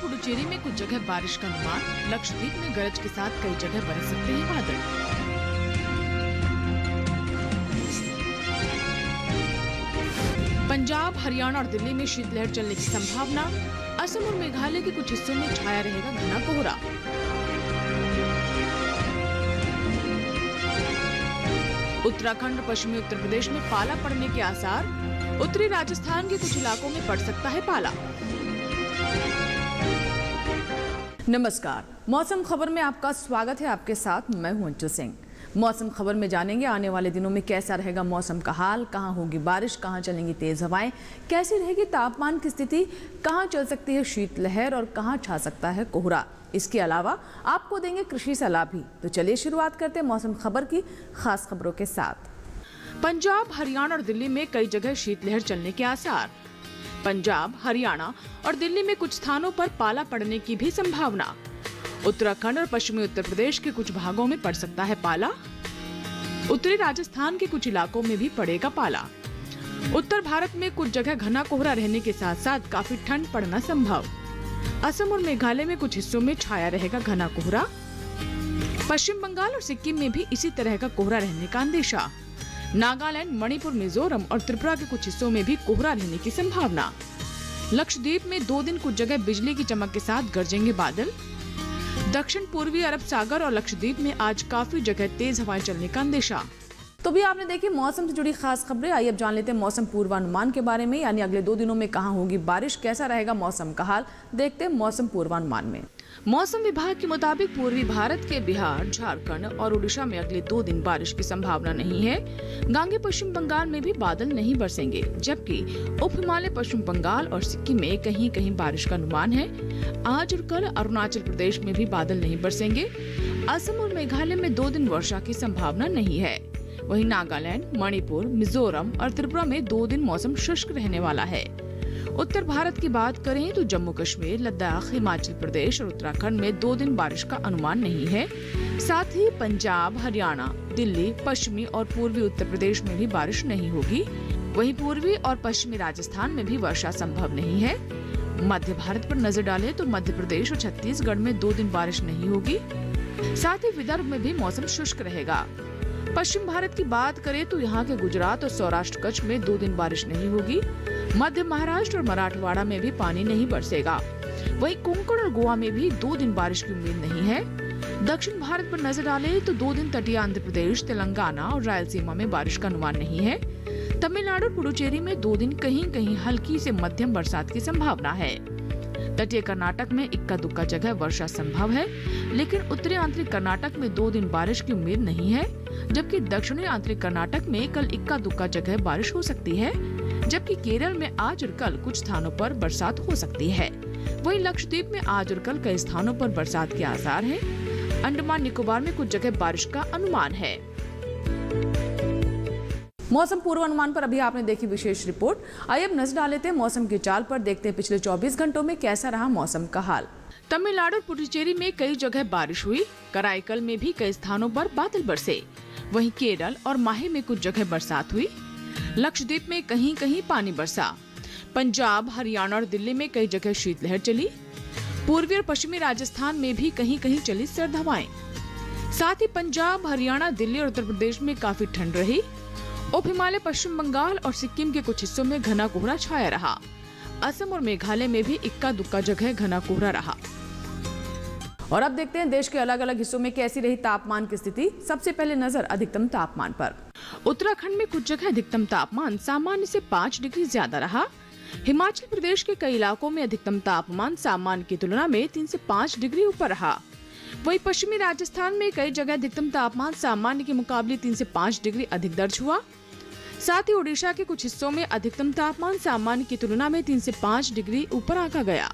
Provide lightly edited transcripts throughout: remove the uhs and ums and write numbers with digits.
पुडुचेरी में कुछ जगह बारिश का अनुमान। लक्षद्वीप में गरज के साथ कई जगह बरस सकते हैं बादल। पंजाब, हरियाणा और दिल्ली में शीतलहर चलने की संभावना। असम और मेघालय के कुछ हिस्सों में छाया रहेगा घना कोहरा। उत्तराखंड और पश्चिमी उत्तर प्रदेश में पाला पड़ने के आसार। उत्तरी राजस्थान के कुछ इलाकों में पड़ सकता है पाला। नमस्कार, मौसम खबर में आपका स्वागत है। आपके साथ मैं हूं अंशु सिंह। मौसम खबर में जानेंगे आने वाले दिनों में कैसा रहेगा मौसम का हाल, कहां होगी बारिश, कहां चलेंगी तेज हवाएं, कैसी रहेगी तापमान की स्थिति, कहां चल सकती है शीतलहर और कहां छा सकता है कोहरा। इसके अलावा आपको देंगे कृषि सलाह भी। तो चलिए शुरुआत करते हैं मौसम खबर की खास खबरों के साथ। पंजाब, हरियाणा और दिल्ली में कई जगह शीतलहर चलने के आसार। पंजाब, हरियाणा और दिल्ली में कुछ स्थानों पर पाला पड़ने की भी संभावना। उत्तराखंड और पश्चिमी उत्तर प्रदेश के कुछ भागों में पड़ सकता है पाला। उत्तरी राजस्थान के कुछ इलाकों में भी पड़ेगा पाला। उत्तर भारत में कुछ जगह घना कोहरा रहने के साथ साथ काफी ठंड पड़ना संभव। असम और मेघालय में कुछ हिस्सों में छाया रहेगा घना कोहरा। पश्चिम बंगाल और सिक्किम में भी इसी तरह का कोहरा रहने का अंदेशा। नागालैंड, मणिपुर, मिजोरम और त्रिपुरा के कुछ हिस्सों में भी कोहरा रहने की संभावना। लक्षद्वीप में 2 दिन कुछ जगह बिजली की चमक के साथ गरजेंगे बादल। दक्षिण पूर्वी अरब सागर और लक्षद्वीप में आज काफी जगह तेज हवाएं चलने का अंदेशा। तो भी आपने देखी मौसम से जुड़ी खास खबरें। आइए अब जान लेते हैं मौसम पूर्वानुमान के बारे में, यानी अगले 2 दिनों में कहां होगी बारिश, कैसा रहेगा मौसम का हाल। देखते हैं मौसम पूर्वानुमान में। मौसम विभाग के मुताबिक पूर्वी भारत के बिहार, झारखंड और उड़ीसा में अगले 2 दिन बारिश की संभावना नहीं है। गांगे पश्चिम बंगाल में भी बादल नहीं बरसेंगे, जबकि उप हिमालय पश्चिम बंगाल और सिक्किम में कहीं कहीं बारिश का अनुमान है। आज और कल अरुणाचल प्रदेश में भी बादल नहीं बरसेंगे। असम और मेघालय में 2 दिन वर्षा की संभावना नहीं है। वहीं नागालैंड, मणिपुर, मिजोरम और त्रिपुरा में 2 दिन मौसम शुष्क रहने वाला है। उत्तर भारत की बात करें तो जम्मू कश्मीर, लद्दाख, हिमाचल प्रदेश और उत्तराखंड में 2 दिन बारिश का अनुमान नहीं है। साथ ही पंजाब, हरियाणा, दिल्ली, पश्चिमी और पूर्वी उत्तर प्रदेश में भी बारिश नहीं होगी। वहीं पूर्वी और पश्चिमी राजस्थान में भी वर्षा संभव नहीं है। मध्य भारत पर नजर डालें तो मध्य प्रदेश और छत्तीसगढ़ में 2 दिन बारिश नहीं होगी। साथ ही विदर्भ में भी मौसम शुष्क रहेगा। पश्चिम भारत की बात करें तो यहाँ के गुजरात और सौराष्ट्र कच्छ में 2 दिन बारिश नहीं होगी। मध्य महाराष्ट्र और मराठवाड़ा में भी पानी नहीं बरसेगा। वहीं कोंकण और गोवा में भी 2 दिन बारिश की उम्मीद नहीं है। दक्षिण भारत पर नजर डालें तो 2 दिन तटीय आंध्र प्रदेश, तेलंगाना और रायलसीमा में बारिश का अनुमान नहीं है। तमिलनाडु और पुडुचेरी में 2 दिन कहीं कहीं हल्की से मध्यम बरसात की संभावना है। तटीय कर्नाटक में इक्का दुक्का जगह वर्षा संभव है, लेकिन उत्तरी आंतरिक कर्नाटक में 2 दिन बारिश की उम्मीद नहीं है। जबकि दक्षिणी आंतरिक कर्नाटक में कल इक्का दुक्का जगह बारिश हो सकती है। जबकि केरल में आज और कल कुछ स्थानों पर बरसात हो सकती है। वहीं लक्षद्वीप में आज और कल कई स्थानों पर बरसात के आसार हैं। अंडमान निकोबार में कुछ जगह बारिश का अनुमान है। मौसम पूर्वानुमान पर अभी आपने देखी विशेष रिपोर्ट। आइए अब नजर डाल लेते हैं मौसम की चाल पर। देखते हैं पिछले 24 घंटों में कैसा रहा मौसम का हाल। तमिलनाडु और पुडुचेरी में कई जगह बारिश हुई। कराईकल में भी कई स्थानों पर बादल बरसे। वहीं केरल और माहे में कुछ जगह बरसात हुई। लक्षद्वीप में कहीं कहीं पानी बरसा। पंजाब, हरियाणा और दिल्ली में कई जगह शीतलहर चली। पूर्वी और पश्चिमी राजस्थान में भी कहीं कहीं चली सर्द हवाएं। साथ ही पंजाब, हरियाणा, दिल्ली और उत्तर प्रदेश में काफी ठंड रही। उप हिमालय पश्चिम बंगाल और सिक्किम के कुछ हिस्सों में घना कोहरा छाया रहा। असम और मेघालय में भी इक्का दुक्का जगह घना कोहरा रहा। और अब देखते हैं देश के अलग अलग हिस्सों में कैसी रही तापमान की स्थिति। सबसे पहले नजर अधिकतम तापमान पर। उत्तराखंड में कुछ जगह अधिकतम तापमान सामान्य से 5 डिग्री ज्यादा रहा। हिमाचल प्रदेश के कई इलाकों में अधिकतम तापमान सामान्य की तुलना में 3 से 5 डिग्री ऊपर रहा। वहीं पश्चिमी राजस्थान में कई जगह अधिकतम तापमान सामान्य के मुकाबले 3 से 5 डिग्री अधिक दर्ज हुआ। साथ ही ओडिशा के कुछ हिस्सों में अधिकतम तापमान सामान्य की तुलना में 3 से 5 डिग्री ऊपर आंका गया।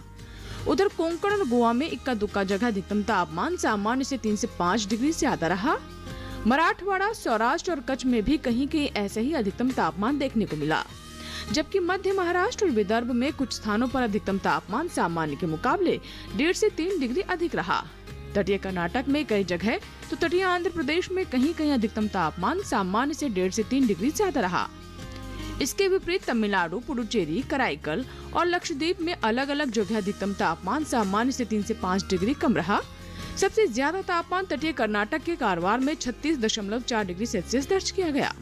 उधर कोंकण और गोवा में इक्का दुक्का जगह अधिकतम तापमान सामान्य से 3 से 5 डिग्री ज्यादा रहा। मराठवाड़ा, सौराष्ट्र और कच्छ में भी कहीं कहीं ऐसे ही अधिकतम तापमान देखने को मिला। जबकि मध्य महाराष्ट्र और विदर्भ में कुछ स्थानों पर अधिकतम तापमान सामान्य के मुकाबले 1.5 से 3 डिग्री अधिक रहा। तटीय कर्नाटक में कई जगह तो तटीय आंध्र प्रदेश में कहीं कहीं अधिकतम तापमान सामान्य से 1.5 से 3 डिग्री ज्यादा रहा। इसके विपरीत तमिलनाडु, पुडुचेरी, कराईकल और लक्षद्वीप में अलग अलग जगह अधिकतम तापमान सामान्य से 3 से 5 डिग्री कम रहा। सबसे ज्यादा तापमान तटीय कर्नाटक के कारवार में 36.4 डिग्री सेल्सियस दर्ज किया गया।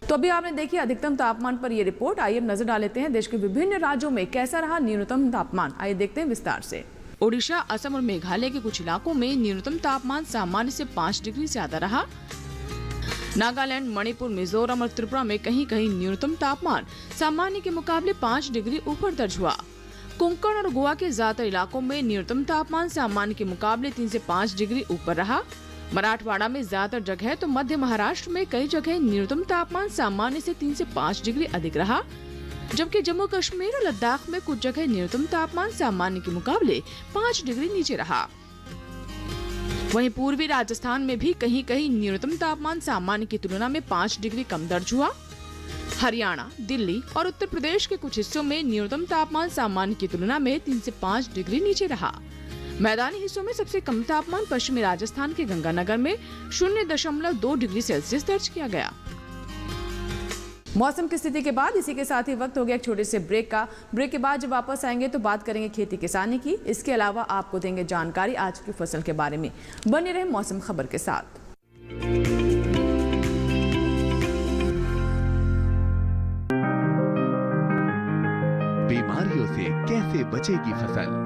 तो अभी आपने देखी अधिकतम तापमान पर ये रिपोर्ट। आइए अब नजर डाल लेते हैं देश के विभिन्न राज्यों में कैसा रहा न्यूनतम तापमान। आइए देखते हैं विस्तार से। ओडिशा, असम और मेघालय के कुछ इलाकों में न्यूनतम तापमान सामान्य से 5 डिग्री ज्यादा रहा। नागालैंड, मणिपुर, मिजोरम और त्रिपुरा में कहीं कहीं न्यूनतम तापमान सामान्य के मुकाबले 5 डिग्री ऊपर दर्ज हुआ। कोंकण और गोवा के ज्यादातर इलाकों में न्यूनतम तापमान सामान्य के मुकाबले 3 से 5 डिग्री ऊपर रहा। मराठवाड़ा में ज्यादातर जगह तो मध्य महाराष्ट्र में कई जगह न्यूनतम तापमान सामान्य से 3 से 5 डिग्री अधिक रहा, जबकि जम्मू कश्मीर और लद्दाख में कुछ जगह न्यूनतम तापमान सामान्य के मुकाबले 5 डिग्री नीचे रहा। वहीं पूर्वी राजस्थान में भी कहीं कहीं न्यूनतम तापमान सामान्य की तुलना में 5 डिग्री कम दर्ज हुआ। हरियाणा, दिल्ली और उत्तर प्रदेश के कुछ हिस्सों में न्यूनतम तापमान सामान्य की तुलना में 3 से 5 डिग्री नीचे रहा। मैदानी हिस्सों में सबसे कम तापमान पश्चिमी राजस्थान के गंगानगर में 0.2 डिग्री सेल्सियस दर्ज किया गया। मौसम की स्थिति के बाद इसी के साथ ही वक्त हो गया एक छोटे से ब्रेक का। ब्रेक के बाद जब वापस आएंगे तो बात करेंगे खेती किसानी की। इसके अलावा आपको देंगे जानकारी आज की फसल के बारे में। बने रहे मौसम खबर के साथ। बीमारियों से कैसे बचेगी फसल?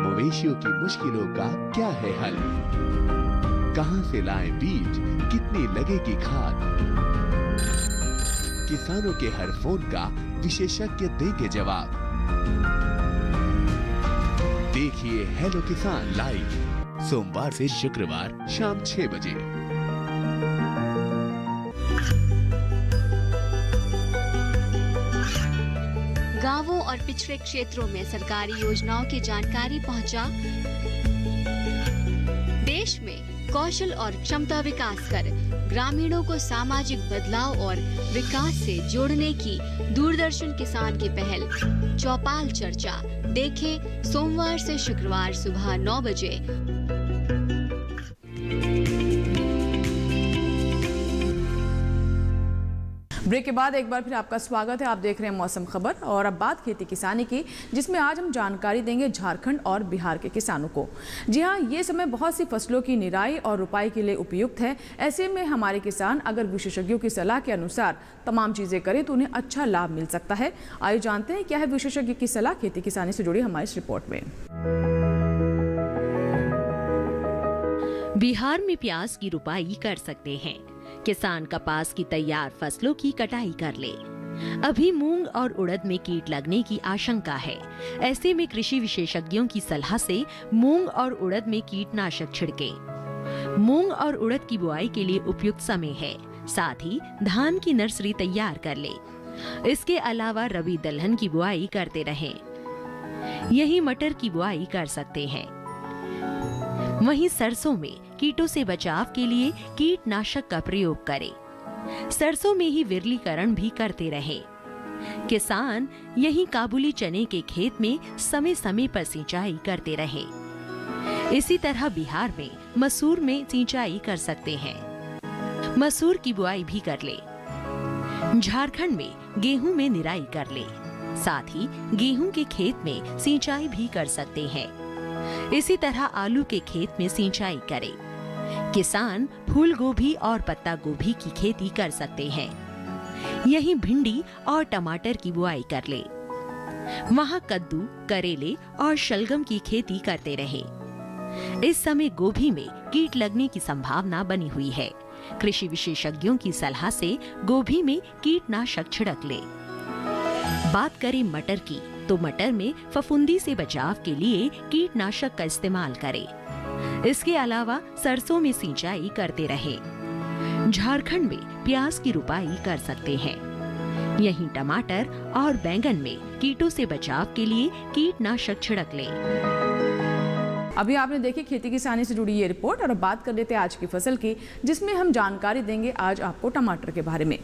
मवेशियों की मुश्किलों का क्या है हल? कहां से लाएं बीज, कितनी लगेगी खाद? किसानों के हर फोन का विशेषज्ञ देंगे जवाब। देखिए हेलो किसान लाइव सोमवार से शुक्रवार शाम 6 बजे। गांवों और पिछड़े क्षेत्रों में सरकारी योजनाओं की जानकारी पहुंचा। देश में कौशल और क्षमता विकास कर ग्रामीणों को सामाजिक बदलाव और विकास से जोड़ने की दूरदर्शन किसान की पहल चौपाल चर्चा देखें सोमवार से शुक्रवार सुबह 9 बजे। ब्रेक के बाद एक बार फिर आपका स्वागत है। आप देख रहे हैं मौसम खबर और अब बात खेती किसानी की, जिसमें आज हम जानकारी देंगे झारखंड और बिहार के किसानों को। जी हाँ, ये समय बहुत सी फसलों की निराई और रुपाई के लिए उपयुक्त है। ऐसे में हमारे किसान अगर विशेषज्ञों की सलाह के अनुसार तमाम चीजें करें तो उन्हें अच्छा लाभ मिल सकता है। आइए जानते हैं क्या है विशेषज्ञ की सलाह खेती किसानी से जुड़ी हमारी इस रिपोर्ट में। बिहार में प्याज की रुपाई कर सकते हैं। किसान कपास की तैयार फसलों की कटाई कर ले। अभी मूंग और उड़द में कीट लगने की आशंका है। ऐसे में कृषि विशेषज्ञों की सलाह से मूंग और उड़द में कीटनाशक छिड़के। मूंग और उड़द की बुआई के लिए उपयुक्त समय है। साथ ही धान की नर्सरी तैयार कर ले। इसके अलावा रबी दलहन की बुआई करते रहें। यही मटर की बुआई कर सकते हैं। वहीं सरसों में कीटों से बचाव के लिए कीटनाशक का प्रयोग करें। सरसों में ही विरलीकरण भी करते रहें। किसान यही काबुली चने के खेत में समय समय पर सिंचाई करते रहें। इसी तरह बिहार में मसूर में सिंचाई कर सकते हैं। मसूर की बुआई भी कर ले। झारखंड में गेहूं में निराई कर ले। साथ ही गेहूं के खेत में सिंचाई भी कर सकते हैं। इसी तरह आलू के खेत में सिंचाई करें। किसान फूल गोभी और पत्ता गोभी की खेती कर सकते हैं। यही भिंडी और टमाटर की बुआई कर ले। वहाँ कद्दू, करेले और शलगम की खेती करते रहे। इस समय गोभी में कीट लगने की संभावना बनी हुई है। कृषि विशेषज्ञों की सलाह से गोभी में कीटनाशक छिड़क ले। बात करें मटर की, तो मटर में फफूंदी से बचाव के लिए कीटनाशक का इस्तेमाल करें। इसके अलावा सरसों में सिंचाई करते रहें। झारखंड में प्याज की रुपाई कर सकते हैं। यहीं टमाटर और बैंगन में कीटों से बचाव के लिए कीटनाशक छिड़क लें। अभी आपने देखी खेती किसानी से जुड़ी ये रिपोर्ट और अब बात कर लेते हैं आज की फसल की, जिसमें हम जानकारी देंगे आज आपको टमाटर के बारे में।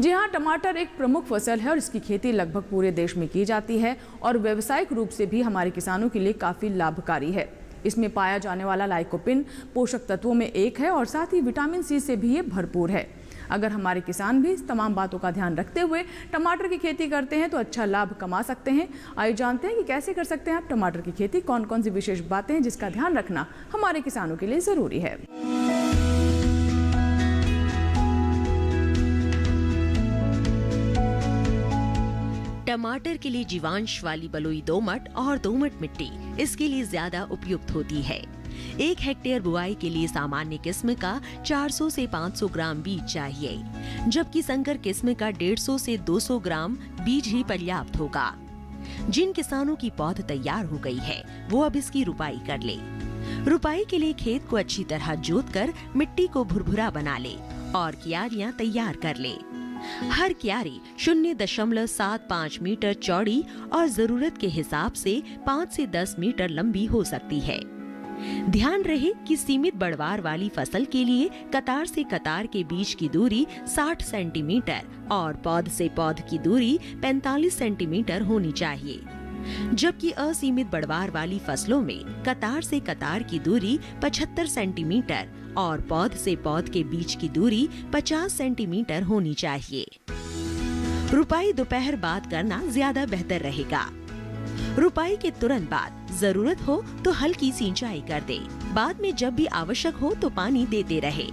जी हाँ, टमाटर एक प्रमुख फसल है और इसकी खेती लगभग पूरे देश में की जाती है और व्यावसायिक रूप से भी हमारे किसानों के लिए काफ़ी लाभकारी है। इसमें पाया जाने वाला लाइकोपिन पोषक तत्वों में एक है और साथ ही विटामिन सी से भी ये भरपूर है। अगर हमारे किसान भी इस तमाम बातों का ध्यान रखते हुए टमाटर की खेती करते हैं तो अच्छा लाभ कमा सकते हैं। आइए जानते हैं कि कैसे कर सकते हैं आप टमाटर की खेती, कौन कौन सी विशेष बातें हैं जिसका ध्यान रखना हमारे किसानों के लिए जरूरी है। टमाटर के लिए जीवांश वाली बलुई दोमट और दोमट मिट्टी इसके लिए ज्यादा उपयुक्त होती है। 1 हेक्टेयर बुआई के लिए सामान्य किस्म का 400 से 500 ग्राम बीज चाहिए, जबकि संकर किस्म का 150 से 200 ग्राम बीज ही पर्याप्त होगा। जिन किसानों की पौध तैयार हो गई है वो अब इसकी रुपाई कर ले। रुपाई के लिए खेत को अच्छी तरह जोतकर मिट्टी को भुरभुरा बना ले और क्यारियां तैयार कर ले। हर क्यारी 0.75 मीटर चौड़ी और जरूरत के हिसाब से 5 से 10 मीटर लंबी हो सकती है। ध्यान रहे कि सीमित बढ़वार वाली फसल के लिए कतार से कतार के बीच की दूरी 60 सेंटीमीटर और पौध से पौध की दूरी 45 सेंटीमीटर होनी चाहिए, जबकि असीमित बढ़वार वाली फसलों में कतार से कतार की दूरी 75 सेंटीमीटर और पौध से पौध के बीच की दूरी 50 सेंटीमीटर होनी चाहिए। रुपाई दोपहर बाद करना ज्यादा बेहतर रहेगा। रुपाई के तुरंत बाद जरूरत हो तो हल्की सिंचाई कर दे। बाद में जब भी आवश्यक हो तो पानी देते रहे।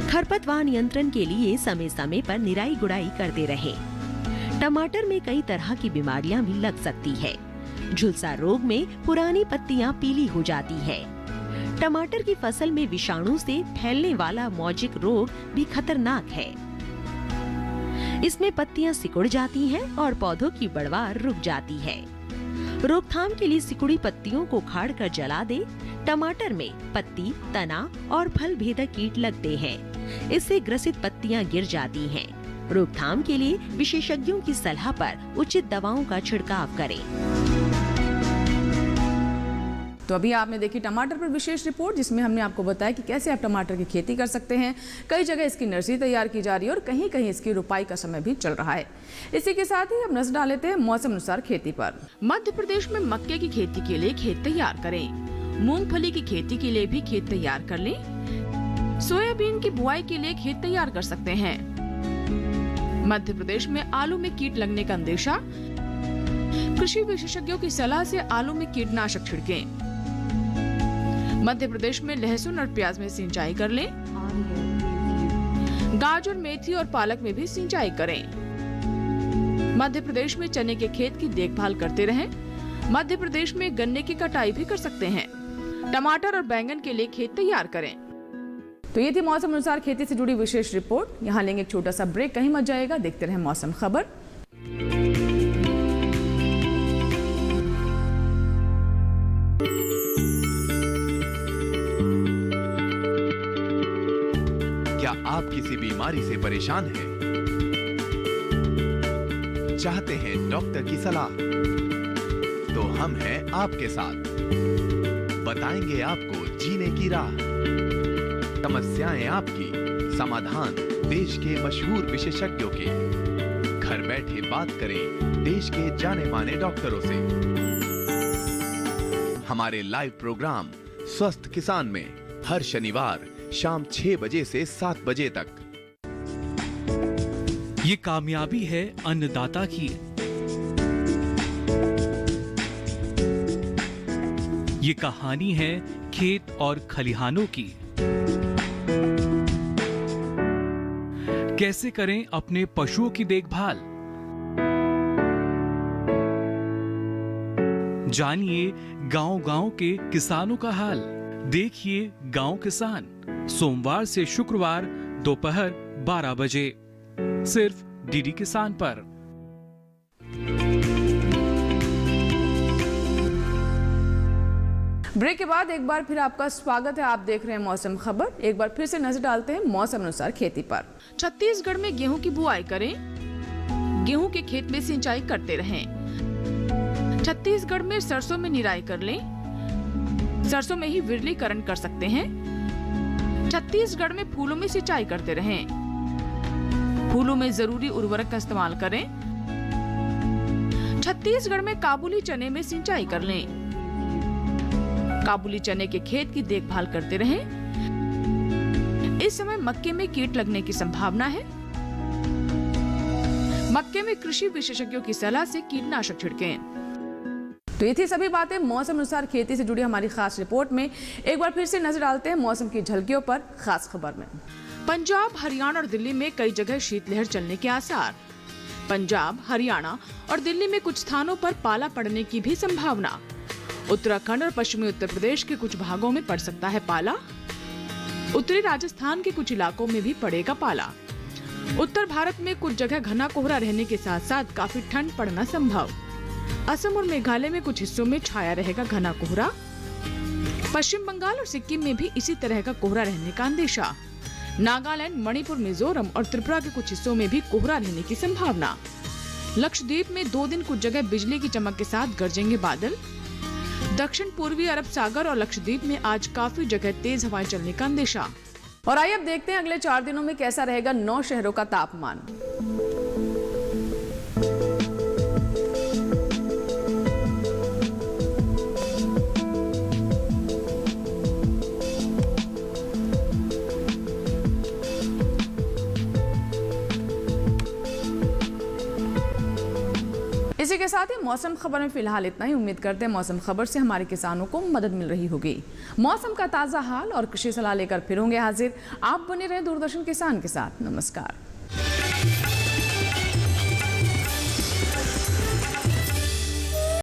खरपतवार नियंत्रण के लिए समय समय पर निराई गुड़ाई करते रहे। टमाटर में कई तरह की बीमारियां भी लग सकती है। झुलसा रोग में पुरानी पत्तियां पीली हो जाती है। टमाटर की फसल में विषाणु से फैलने वाला मौजिक रोग भी खतरनाक है। इसमें पत्तियां सिकुड़ जाती हैं और पौधों की बढ़वार रुक जाती है। रोकथाम के लिए सिकुड़ी पत्तियों को उखाड़कर जला दे। टमाटर में पत्ती, तना और फल भेदक कीट लगते हैं। इससे ग्रसित पत्तियां गिर जाती हैं। रोकथाम के लिए विशेषज्ञों की सलाह पर उचित दवाओं का छिड़काव करें। तो अभी आपने देखी टमाटर पर विशेष रिपोर्ट, जिसमें हमने आपको बताया कि कैसे आप टमाटर की खेती कर सकते हैं। कई जगह इसकी नर्सरी तैयार की जा रही है और कहीं कहीं इसकी रुपाई का समय भी चल रहा है। इसी के साथ ही हम नजर डाल लेते हैं मौसम अनुसार खेती पर। मध्य प्रदेश में मक्के की खेती के लिए खेत तैयार करें। मूंगफली की खेती के लिए भी खेत तैयार कर लें। सोयाबीन की बुआई के लिए खेत तैयार कर सकते हैं। मध्य प्रदेश में आलू में कीट लगने का अंदेशा, कृषि विशेषज्ञों की सलाह से आलू में कीटनाशक छिड़कें। मध्य प्रदेश में लहसुन और प्याज में सिंचाई कर लें। गाजर, मेथी और पालक में भी सिंचाई करें। मध्य प्रदेश में चने के खेत की देखभाल करते रहें। मध्य प्रदेश में गन्ने की कटाई भी कर सकते हैं। टमाटर और बैंगन के लिए खेत तैयार करें। तो ये थी मौसम अनुसार खेती से जुड़ी विशेष रिपोर्ट। यहाँ लेंगे एक छोटा सा ब्रेक, कहीं मत जाएगा, देखते रहें मौसम खबर। क्या आप किसी बीमारी से परेशान हैं? चाहते हैं डॉक्टर की सलाह? तो हम हैं आपके साथ। बताएंगे आपको जीने की राह। समस्याएं आपकी, समाधान देश के मशहूर विशेषज्ञों के। घर बैठे बात करें देश के जाने माने डॉक्टरों से। हमारे लाइव प्रोग्राम स्वस्थ किसान में हर शनिवार शाम 6 बजे से 7 बजे तक। ये कामयाबी है अन्नदाता की। ये कहानी है खेत और खलिहानों की। कैसे करें अपने पशुओं की देखभाल, जानिए गांव-गांव के किसानों का हाल। देखिए गांव किसान, सोमवार से शुक्रवार दोपहर 12 बजे सिर्फ डीडी किसान पर। ब्रेक के बाद एक बार फिर आपका स्वागत है। आप देख रहे हैं मौसम खबर। एक बार फिर से नजर डालते हैं मौसम अनुसार खेती पर। छत्तीसगढ़ में गेहूं की बुआई करें। गेहूं के खेत में सिंचाई करते रहें। छत्तीसगढ़ में सरसों में निराई कर लें। सरसों में ही विरलीकरण कर सकते हैं। छत्तीसगढ़ में फूलों में सिंचाई करते रहें। फूलों में जरूरी उर्वरक का इस्तेमाल करें। छत्तीसगढ़ में काबुली चने में सिंचाई कर लें। काबुली चने के खेत की देखभाल करते रहें। इस समय मक्के में कीट लगने की संभावना है। मक्के में कृषि विशेषज्ञों की सलाह से कीटनाशक छिड़कें। तो ये थी सभी बातें मौसम अनुसार खेती से जुड़ी हमारी खास रिपोर्ट में। एक बार फिर से नजर डालते हैं मौसम की झलकियों पर खास खबर में। पंजाब, हरियाणा और दिल्ली में कई जगह शीतलहर चलने के आसार। पंजाब, हरियाणा और दिल्ली में कुछ स्थानों पर पाला पड़ने की भी संभावना। उत्तराखंड और पश्चिमी उत्तर प्रदेश के कुछ भागों में पड़ सकता है पाला। उत्तरी राजस्थान के कुछ इलाकों में भी पड़ेगा पाला। उत्तर भारत में कुछ जगह घना कोहरा रहने के साथ साथ काफी ठंड पड़ना संभव। असम और मेघालय में कुछ हिस्सों में छाया रहेगा घना कोहरा। पश्चिम बंगाल और सिक्किम में भी इसी तरह का कोहरा रहने का अंदेशा। नागालैंड, मणिपुर, मिजोरम और त्रिपुरा के कुछ हिस्सों में भी कोहरा रहने की संभावना। लक्षद्वीप में 2 दिन कुछ जगह बिजली की चमक के साथ गरजेंगे बादल। दक्षिण पूर्वी अरब सागर और लक्षद्वीप में आज काफी जगह तेज हवाएं चलने का अंदेशा। और आइए अब देखते हैं अगले 4 दिनों में कैसा रहेगा 9 शहरों का तापमान। इसी के साथ ही मौसम खबर में फिलहाल इतना ही। उम्मीद करते हैं मौसम खबर से हमारे किसानों को मदद मिल रही होगी। मौसम का ताज़ा हाल और कृषि सलाह लेकर फिर होंगे हाजिर। आप बने रहें दूरदर्शन किसान के साथ। नमस्कार।